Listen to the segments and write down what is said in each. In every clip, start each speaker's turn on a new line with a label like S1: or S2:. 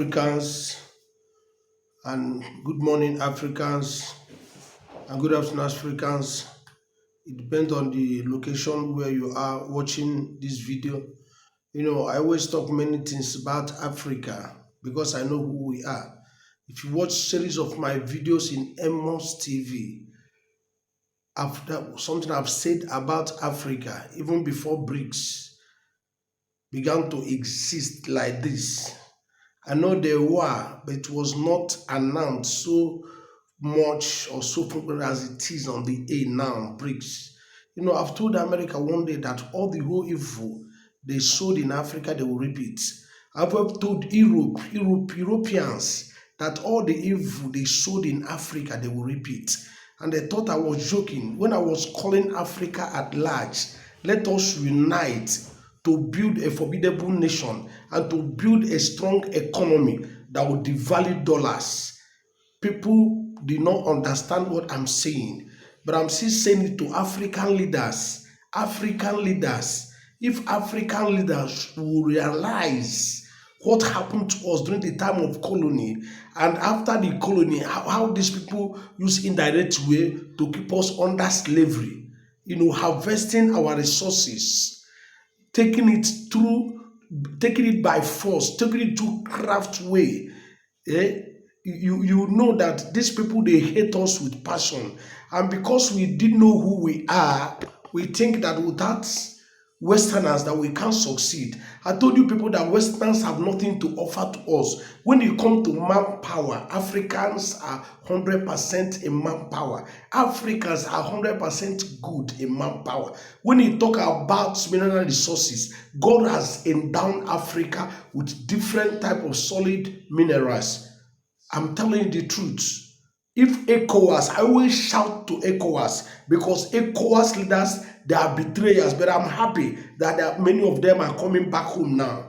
S1: Africans and good morning Africans and good afternoon Africans. It depends on the location where you are watching this video. I always talk many things about Africa because I know who we are. If you watch series of my videos in Emos TV, after something I've said about Africa, even before BRICS began to exist like this. I know there were, but it was not announced so much or so frequent as it is on the A now, BRICS. I've told America one day that all the whole evil they sowed in Africa, they will repeat. I've told Europeans that all the evil they sowed in Africa, they will repeat. And they thought I was joking when I was calling Africa at large. Let us unite to build a formidable nation and to build a strong economy that will devalue dollars. People do not understand what I'm saying, but I'm still saying it to African leaders. African leaders, if African leaders will realize what happened to us during the time of colony and after the colony, how these people use indirect way to keep us under slavery, harvesting our resources, taking it through, taking it by force, taking it through craft way. eh, you know that these people they hate us with passion, and because we didn't know who we are, we think that without Westerners that we can't succeed. I told you people that Westerners have nothing to offer to us. When you come to manpower, Africans are 100% in manpower. Africans are 100% good in manpower. When you talk about mineral resources, God has endowed Africa with different type of solid minerals. I'm telling you the truth. If ECOWAS, I always shout to ECOWAS because ECOWAS leaders, they are betrayers, but I'm happy that many of them are coming back home now.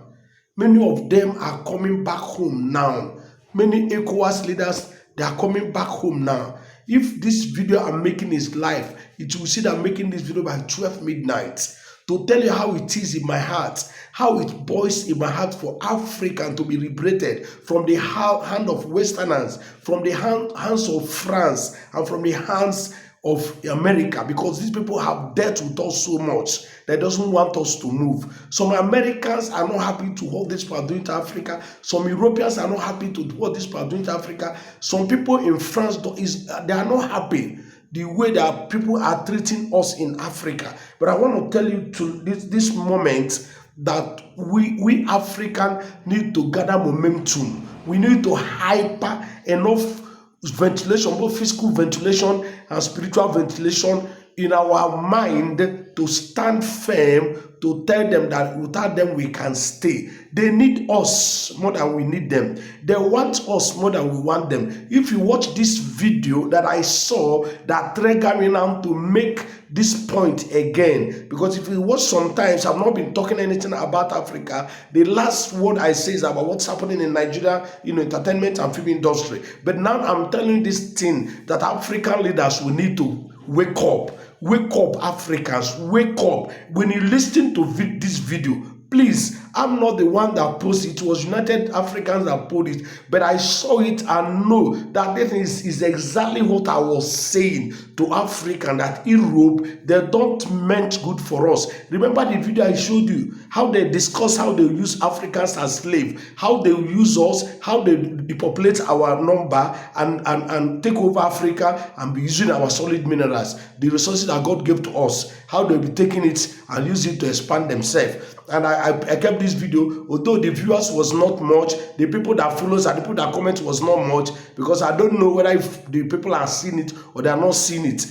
S1: Many of them are coming back home now. Many ECOWAS leaders, they are coming back home now. If this video I'm making is live, it will see that I'm making this video by 12 midnight to tell you how it is in my heart, how it boils in my heart for Africa to be liberated from the hand of Westerners, from the hands of France, and from the hands of America, because these people have dealt with us so much that doesn't want us to move. Some Americans are not happy to what these people are doing to Africa. Some Europeans are not happy to what these people are doing to Africa. Some people in France, they are not happy the way that people are treating us in Africa. But I want to tell you to this moment that we African need to gather momentum. We need to hyper enough ventilation, both physical ventilation and spiritual ventilation in our mind to stand firm, to tell them that without them we can stay. They need us more than we need them. They want us more than we want them. If you watch this video that I saw that triggered me now to make this point again, because if you watch sometimes, I've not been talking anything about Africa. The last word I say is about what's happening in Nigeria, entertainment and film industry. But now I'm telling you this thing that African leaders will need to wake up. Wake up, Africans, wake up. When you listen to this video, please, I'm not the one that posted it. It was United Africans that put it, but I saw it and know that this is exactly what I was saying to Africa, that Europe, they don't meant good for us. Remember the video I showed you, how they discuss how they use Africans as slaves, how they use us, how they depopulate our number and take over Africa and be using our solid minerals, the resources that God gave to us, how they'll be taking it and use it to expand themselves. And I kept this video, although the viewers was not much, the people that follows and the people that comment was not much, because I don't know whether if the people are seeing it or they are not seeing it.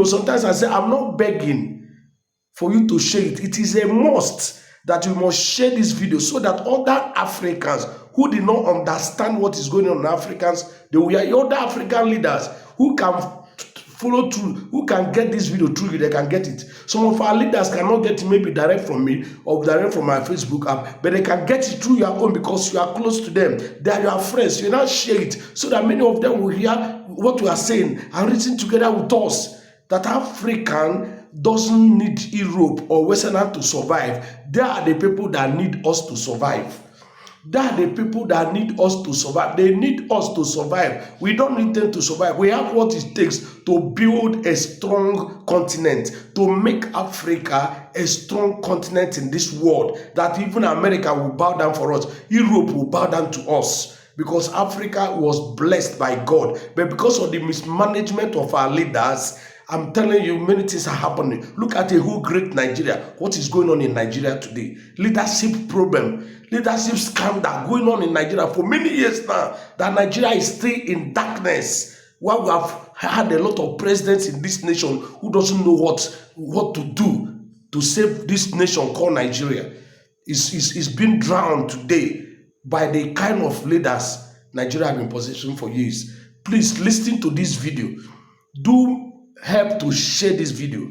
S1: Sometimes I say, I'm not begging for you to share it. It is a must that you must share this video so that other Africans who did not understand what is going on in Africans, they will hear other African leaders who can follow through, who can get this video through you, they can get it. Some of our leaders cannot get it maybe direct from me or direct from my Facebook app, but they can get it through your own because you are close to them. They are your friends. You now share it so that many of them will hear what we are saying and reason together with us that African doesn't need Europe or Westerner to survive. They are the people that need us to survive. They are the people that need us to survive. They need us to survive. We don't need them to survive. We have what it takes to build a strong continent, to make Africa a strong continent in this world, that even America will bow down for us. Europe will bow down to us. Because Africa was blessed by God. But because of the mismanagement of our leaders, I'm telling you, many things are happening. Look at a whole great Nigeria. What is going on in Nigeria today? Leadership problem, leadership scandal going on in Nigeria for many years now. That Nigeria is still in darkness. While we have had a lot of presidents in this nation who doesn't know what to do to save this nation called Nigeria. Is being drowned today by the kind of leaders Nigeria have been possessing for years. Please listen to this video. Do help to share this video.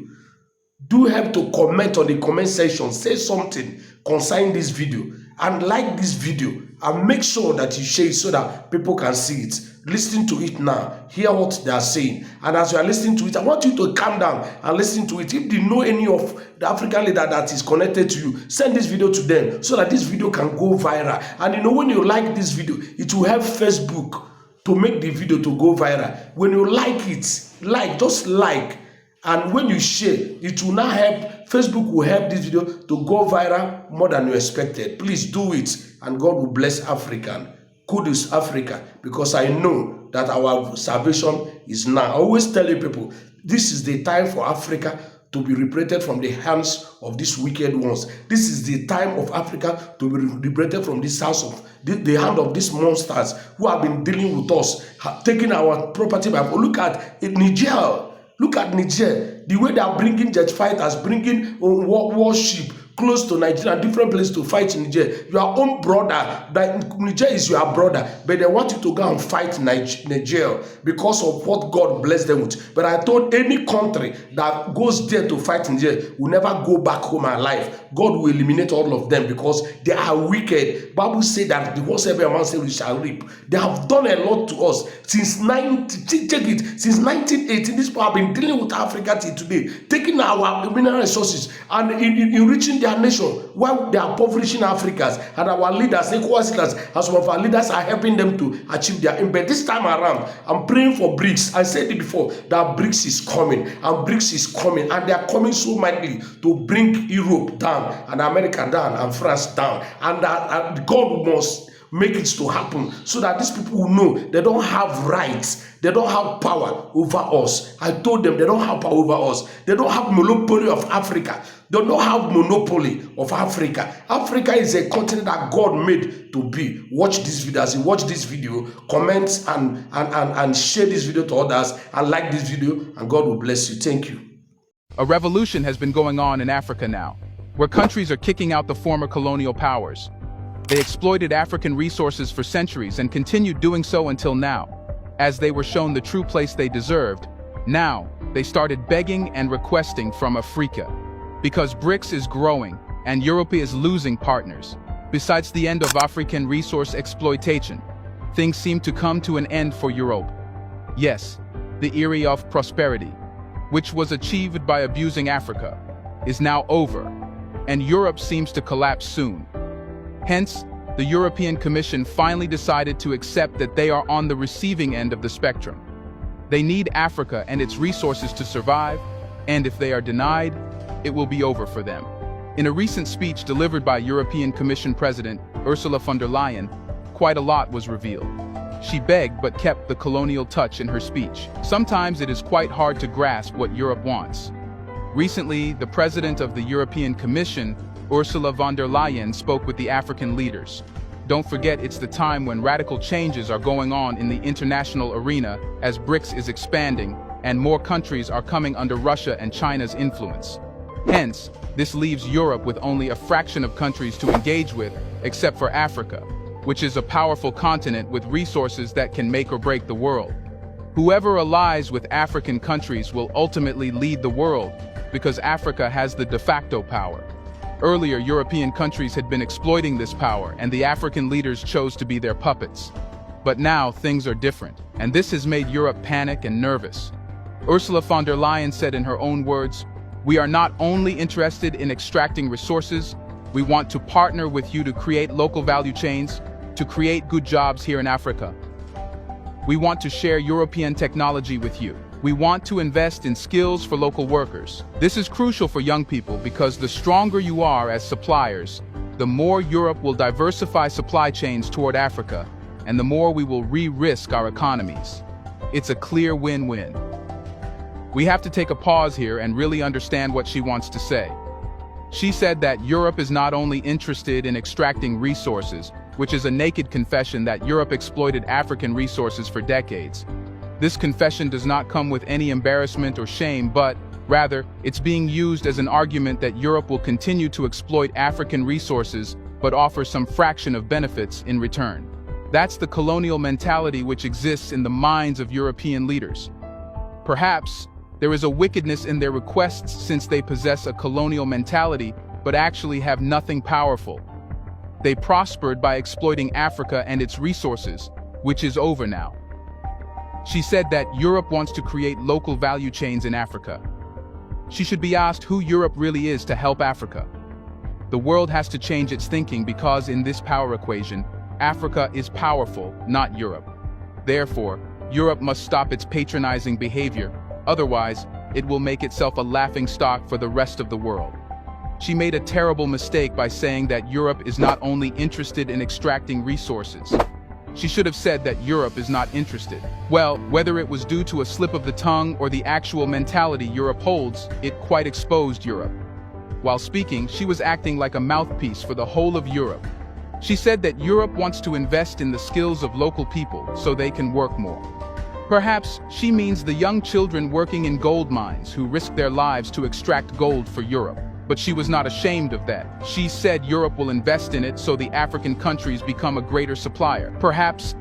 S1: Do help to comment on the comment section. Say something concerning this video and like this video and make sure that you share it so that people can see it. Listen to it now. Hear what they are saying. And as you are listening to it, I want you to calm down and listen to it. If you know any of the African leader that is connected to you, send this video to them so that this video can go viral. And you know, when you like this video, it will help Facebook to make the video to go viral. When you like it, just like. And when you share, it will now help, Facebook will help this video to go viral more than you expected. Please do it, and God will bless Africa. Kudos Africa, because I know that our salvation is now. I always tell you people, this is the time for Africa to be liberated from the hands of these wicked ones. This is the time of Africa to be liberated from this house of the hand of these monsters who have been dealing with us, taking our property by. Look at Niger. Look at Niger, the way they are bringing jet fighters, bringing warship close to Nigeria, different places to fight in Niger. Your own brother, that Niger is your brother, but they want you to go and fight Niger because of what God blessed them with. But I told any country that goes there to fight Niger will never go back home alive. God will eliminate all of them because they are wicked. Bible says that the whatsoever man says we shall reap. They have done a lot to us since 1918. These people have been dealing with Africa till today, taking our mineral resources and enriching their nation while they are impoverishing Africans. And our leaders, ECOWAS leaders, and some of our leaders are helping them to achieve their aim. But this time around, I'm praying for BRICS. I said it before that BRICS is coming, and BRICS is coming, and they are coming so mightily to bring Europe down, and America down, and France down, and God must make it to happen so that these people will know they don't have rights, they don't have power over us. I told them they don't have power over us. They don't have monopoly of Africa. They don't have monopoly of Africa. Africa is a continent that God made to be. Watch this video. As you watch this video, comment and share this video to others, and like this video, and God will bless you. Thank you.
S2: A revolution has been going on in Africa now, where countries are kicking out the former colonial powers. They exploited African resources for centuries and continued doing so until now. As they were shown the true place they deserved, now they started begging and requesting from Africa. Because BRICS is growing and Europe is losing partners. Besides the end of African resource exploitation, things seem to come to an end for Europe. Yes, the era of prosperity, which was achieved by abusing Africa, is now over, and Europe seems to collapse soon. Hence, the European Commission finally decided to accept that they are on the receiving end of the spectrum. They need Africa and its resources to survive, and if they are denied, it will be over for them. In a recent speech delivered by European Commission President Ursula von der Leyen, quite a lot was revealed. She begged but kept the colonial touch in her speech. Sometimes it is quite hard to grasp what Europe wants. Recently, the President of the European Commission, Ursula von der Leyen, spoke with the African leaders. Don't forget, it's the time when radical changes are going on in the international arena as BRICS is expanding and more countries are coming under Russia and China's influence. Hence, this leaves Europe with only a fraction of countries to engage with, except for Africa, which is a powerful continent with resources that can make or break the world. Whoever allies with African countries will ultimately lead the world, because Africa has the de facto power. Earlier, European countries had been exploiting this power, and the African leaders chose to be their puppets. But now, things are different, and this has made Europe panic and nervous. Ursula von der Leyen said in her own words, "We are not only interested in extracting resources, We want to partner with you to create local value chains, to create good jobs here in Africa. We want to share European technology with you. We want to invest in skills for local workers. This is crucial for young people because the stronger you are as suppliers, the more Europe will diversify supply chains toward Africa, and the more we will re-risk our economies. It's a clear win-win. We have to take a pause here and really understand what she wants to say. She said that Europe is not only interested in extracting resources, which is a naked confession that Europe exploited African resources for decades. This confession does not come with any embarrassment or shame, but rather, it's being used as an argument that Europe will continue to exploit African resources but offer some fraction of benefits in return. That's the colonial mentality which exists in the minds of European leaders. Perhaps, there is a wickedness in their requests since they possess a colonial mentality but actually have nothing powerful. They prospered by exploiting Africa and its resources, which is over now. She said that Europe wants to create local value chains in Africa. She should be asked who Europe really is to help Africa. The world has to change its thinking because in this power equation, Africa is powerful, not Europe. Therefore, Europe must stop its patronizing behavior, otherwise, it will make itself a laughingstock for the rest of the world. She made a terrible mistake by saying that Europe is not only interested in extracting resources. She should have said that Europe is not interested. Well, whether it was due to a slip of the tongue or the actual mentality Europe holds, it quite exposed Europe. While speaking, she was acting like a mouthpiece for the whole of Europe. She said that Europe wants to invest in the skills of local people so they can work more. Perhaps she means the young children working in gold mines who risk their lives to extract gold for Europe. But she was not ashamed of that. She said Europe will invest in it so the African countries become a greater supplier. Perhaps